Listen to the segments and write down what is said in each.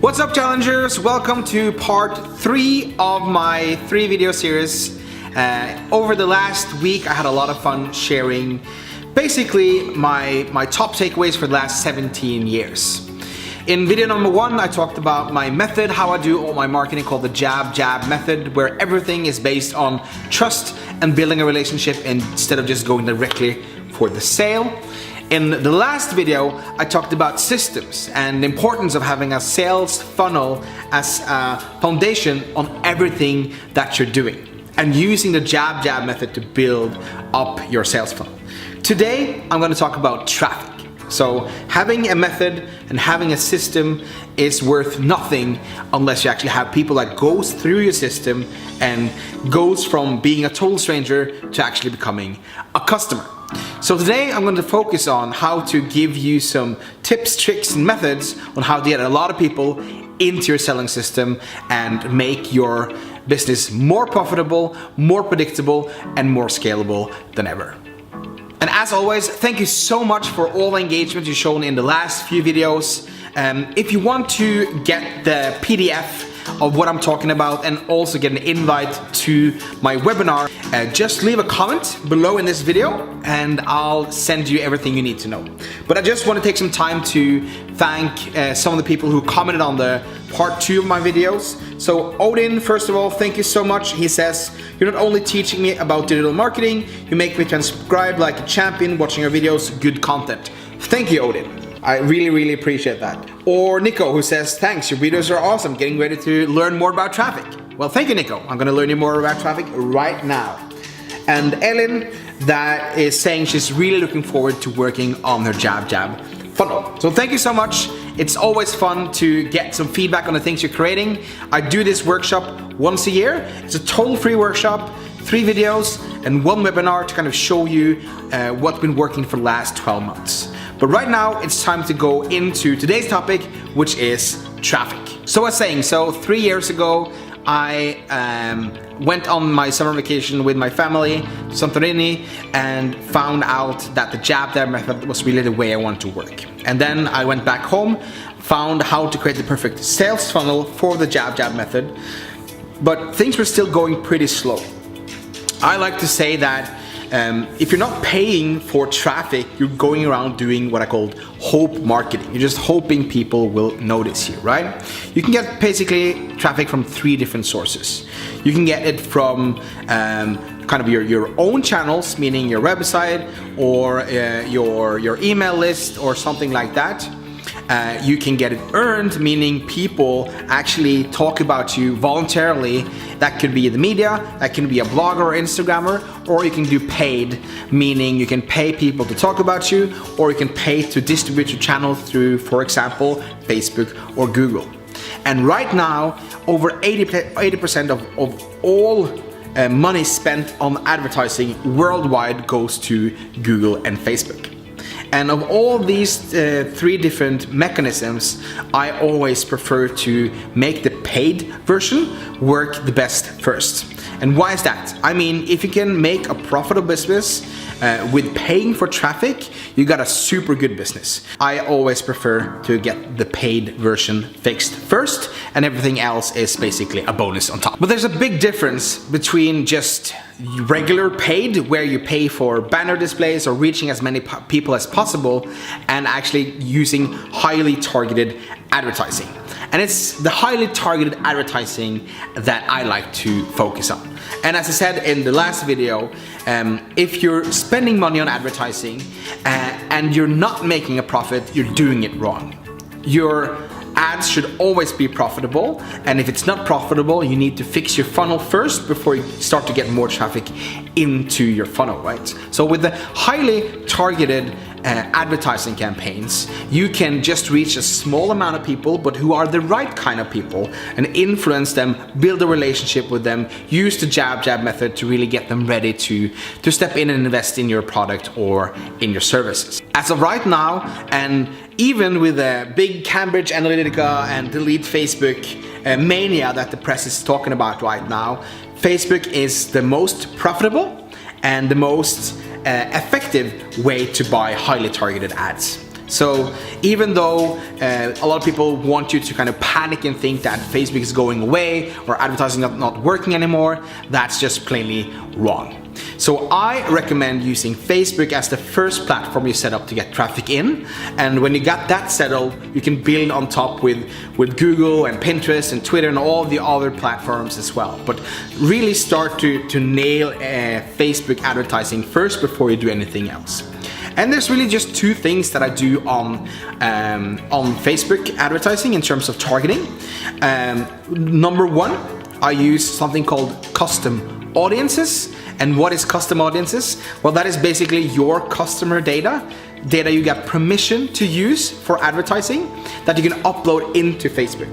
What's up, challengers? Welcome to part 3 of my 3 video series. Over the last week I had a lot of fun sharing basically my top takeaways for the last 17 years. In video number 1 I talked about my method, how I do all my marketing, called the jab method, where everything is based on trust and building a relationship instead of just going directly for the sale. In the last video, I talked about systems and the importance of having a sales funnel as a foundation on everything that you're doing, and using the jab method to build up your sales funnel. Today, I'm going to talk about traffic. So having a method and having a system is worth nothing unless you actually have people that goes through your system and goes from being a total stranger to actually becoming a customer. So today I'm going to focus on how to give you some tips, tricks and methods on how to get a lot of people into your selling system and make your business more profitable, more predictable and more scalable than ever. And as always, thank you so much for all the engagement you've shown in the last few videos. If you want to get the PDF of what I'm talking about and also get an invite to my webinar, just leave a comment below in this video and I'll send you everything you need to know. But I just want to take some time to thank some of the people who commented on the part 2 of my videos. So Odin, first of all, thank you so much. He says, "You're not only teaching me about digital marketing, you make me transcribe like a champion watching your videos, good content." Thank you, Odin. I really appreciate that. Or Nico, who says, "Thanks, your videos are awesome, getting ready to learn more about traffic." Well, thank you, Nico. I'm gonna learn you more about traffic right now. And Ellen, that is saying she's really looking forward to working on her jab funnel. So thank you so much. It's always fun to get some feedback on the things you're creating. I do this workshop once a year. It's a total free workshop, 3 videos and 1 webinar to kind of show you what's been working for the last 12 months. But right now it's time to go into today's topic, which is traffic. So I was saying, 3 years ago I went on my summer vacation with my family to Santorini and found out that the jab method was really the way I wanted to work. And then I went back home, found how to create the perfect sales funnel for the jab method, but things were still going pretty slow. I like to say that if you're not paying for traffic, you're going around doing what I call hope marketing. You're just hoping people will notice you, right? You can get basically traffic from 3 different sources. You can get it from kind of your own channels, meaning your website or your email list or something like that. You can get it earned, meaning people actually talk about you voluntarily. That could be the media, that can be a blogger or Instagrammer, or you can do paid, meaning you can pay people to talk about you, or you can pay to distribute your channel through, for example, Facebook or Google. And right now, over 80% of all money spent on advertising worldwide goes to Google and Facebook. And of all these 3 different mechanisms, I always prefer to make the paid version work the best first. And why is that? I mean, if you can make a profitable business with paying for traffic, you got a super good business. I always prefer to get the paid version fixed first, and everything else is basically a bonus on top. But there's a big difference between just regular paid, where you pay for banner displays or reaching as many people as possible, and actually using highly targeted advertising. And it's the highly targeted advertising that I like to focus on. And as I said in the last video, if you're spending money on advertising and you're not making a profit, you're doing it wrong. Your ads should always be profitable, and if it's not profitable, you need to fix your funnel first before you start to get more traffic into your funnel, right? So with the highly targeted advertising campaigns, you can just reach a small amount of people, but who are the right kind of people, and influence them, build a relationship with them, use the jab method to really get them ready to step in and invest in your product or in your services. As of right now, and even with the big Cambridge Analytica and delete Facebook mania that the press is talking about right now, Facebook is the most profitable and the most effective way to buy highly targeted ads. So even though a lot of people want you to kind of panic and think that Facebook is going away or advertising not working anymore, that's just plainly wrong. So I recommend using Facebook as the first platform you set up to get traffic in, and when you got that settled, you can build on top with Google and Pinterest and Twitter and all the other platforms as well. But really start to nail Facebook advertising first before you do anything else. And there's really just two things that I do on Facebook advertising in terms of targeting. Number one, I use something called custom audiences. And what is custom audiences? Well, that is basically your customer data you get permission to use for advertising that you can upload into Facebook.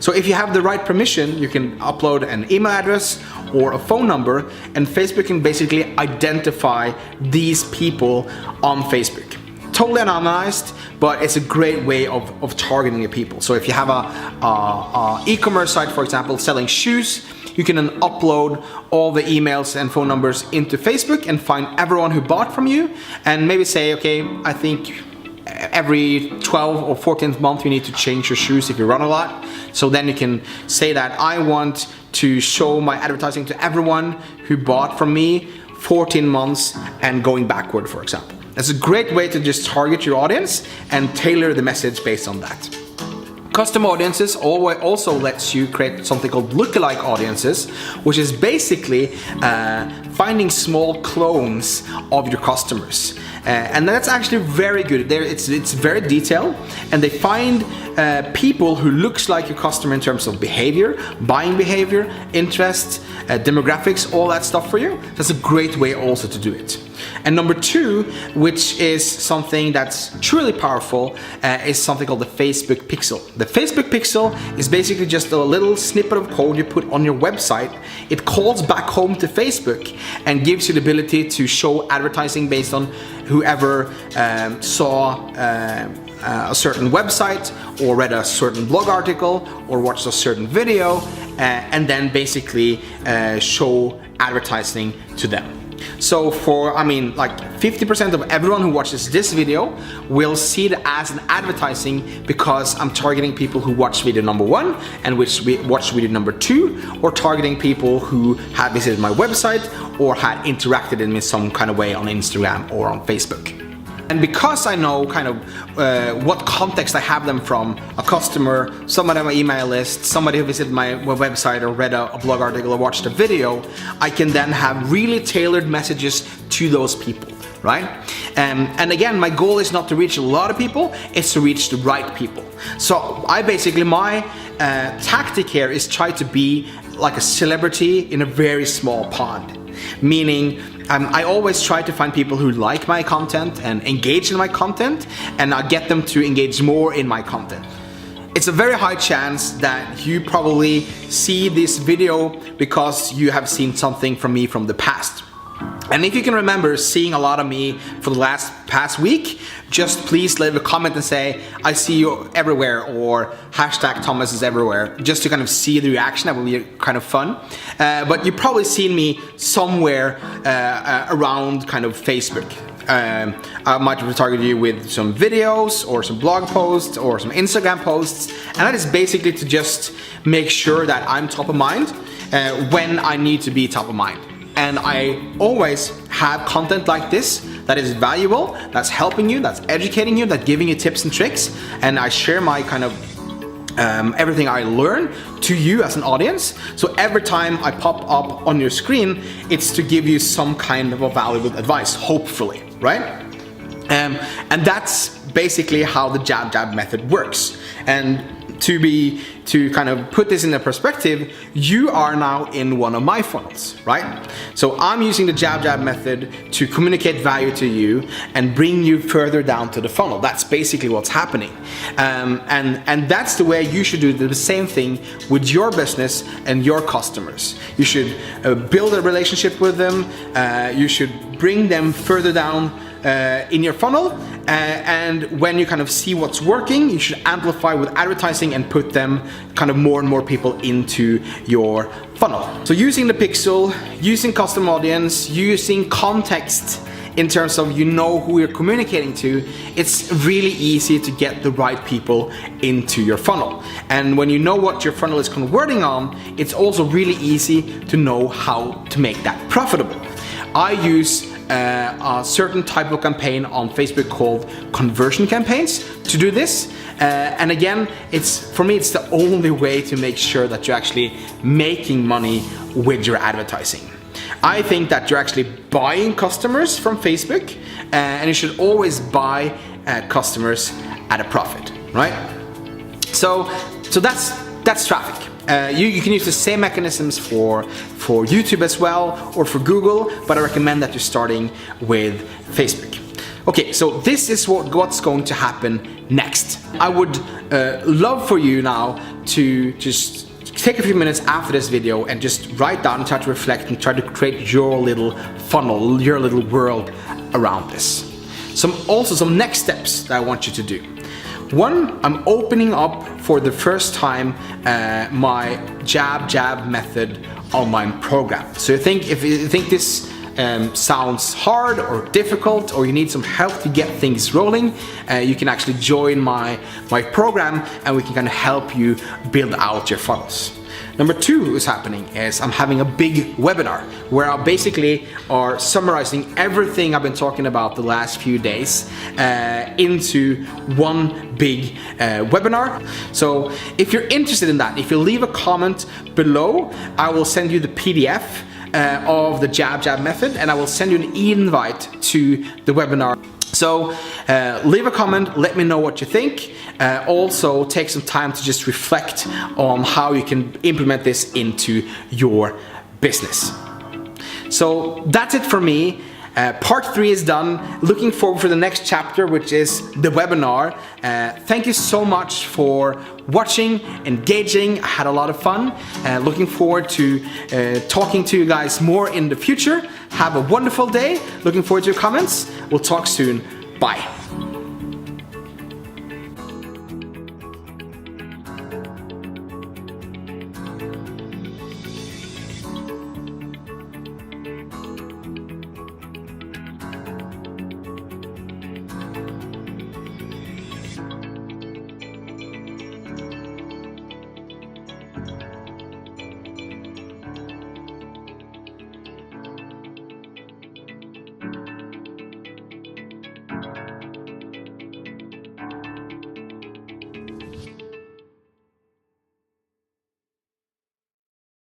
So if you have the right permission, you can upload an email address or a phone number, and Facebook can basically identify these people on Facebook. Totally anonymized, but it's a great way of targeting the people. So if you have a e-commerce site, for example, selling shoes, you can then upload all the emails and phone numbers into Facebook and find everyone who bought from you, and maybe say, okay, I think every 12 or 14th month you need to change your shoes if you run a lot. So then you can say that I want to show my advertising to everyone who bought from me 14 months and going backward, for example. That's a great way to just target your audience and tailor the message based on that. Custom audiences also lets you create something called lookalike audiences, which is basically finding small clones of your customers. And that's actually very good. It's very detailed, and they find people who looks like your customer in terms of behavior, buying behavior, interests, demographics, all that stuff for you. That's a great way also to do it. And number two, which is something that's truly powerful, is something called the Facebook Pixel. The Facebook Pixel is basically just a little snippet of code you put on your website. It calls back home to Facebook and gives you the ability to show advertising based on whoever saw a certain website or read a certain blog article or watched a certain video, and then basically show advertising to them. So like 50% of everyone who watches this video will see it as an advertising because I'm targeting people who watch video number 1 and which watch video number 2, or targeting people who have visited my website or had interacted in me some kind of way on Instagram or on Facebook. And because I know kind of what context I have them from, a customer, somebody on my email list, somebody who visited my website or read a blog article or watched a video, I can then have really tailored messages to those people, right? And again, my goal is not to reach a lot of people, it's to reach the right people. So my tactic here is try to be like a celebrity in a very small pond. Meaning, I always try to find people who like my content and engage in my content, and I get them to engage more in my content. It's a very high chance that you probably see this video because you have seen something from me from the past. And if you can remember seeing a lot of me for the past week, just please leave a comment and say, I see you everywhere, or hashtag Thomas is everywhere, just to kind of see the reaction. That will be kind of fun. But you've probably seen me somewhere around kind of Facebook. I might target you with some videos or some blog posts or some Instagram posts, and that is basically to just make sure that I'm top of mind when I need to be top of mind. And I always have content like this that is valuable, that's helping you, that's educating you, that's giving you tips and tricks, and I share my kind of everything I learn to you as an audience. So every time I pop up on your screen, it's to give you some kind of a valuable advice, hopefully, right? And that's basically how the jab method works. And to kind of put this in a perspective, you are now in one of my funnels, right? So I'm using the jab method to communicate value to you and bring you further down to the funnel. That's basically what's happening. And that's the way you should do the same thing with your business and your customers. You should build a relationship with them. You should bring them further down in your funnel, and when you kind of see what's working, you should amplify with advertising and put them kind of more and more people into your funnel. So using the pixel, using custom audience, using context in terms of you know who you're communicating to, it's really easy to get the right people into your funnel. And when you know what your funnel is converting on, it's also really easy to know how to make that profitable. I use a certain type of campaign on Facebook called conversion campaigns to do this. And again, for me, it's the only way to make sure that you're actually making money with your advertising. I think that you're actually buying customers from Facebook, and you should always buy customers at a profit, right? So that's traffic. You can use the same mechanisms for YouTube as well, or for Google, but I recommend that you're starting with Facebook. Okay, so this is what's going to happen next. I would love for you now to just take a few minutes after this video and just write down and try to reflect and try to create your little funnel, your little world around this. Some next steps that I want you to do. One, I'm opening up for the first time my jab method online program. So if you think this sounds hard or difficult, or you need some help to get things rolling, you can actually join my program, and we can kind of help you build out your funnels. Number two is happening is I'm having a big webinar where I basically are summarizing everything I've been talking about the last few days into one big webinar. So if you're interested in that, if you leave a comment below, I will send you the PDF of the jab method, and I will send you an invite to the webinar. So leave a comment, let me know what you think. Also take some time to just reflect on how you can implement this into your business. So that's it for me. Part 3 is done. Looking forward for the next chapter, which is the webinar. Thank you so much for watching, engaging. I had a lot of fun. Looking forward to talking to you guys more in the future. Have a wonderful day. Looking forward to your comments. We'll talk soon. Bye.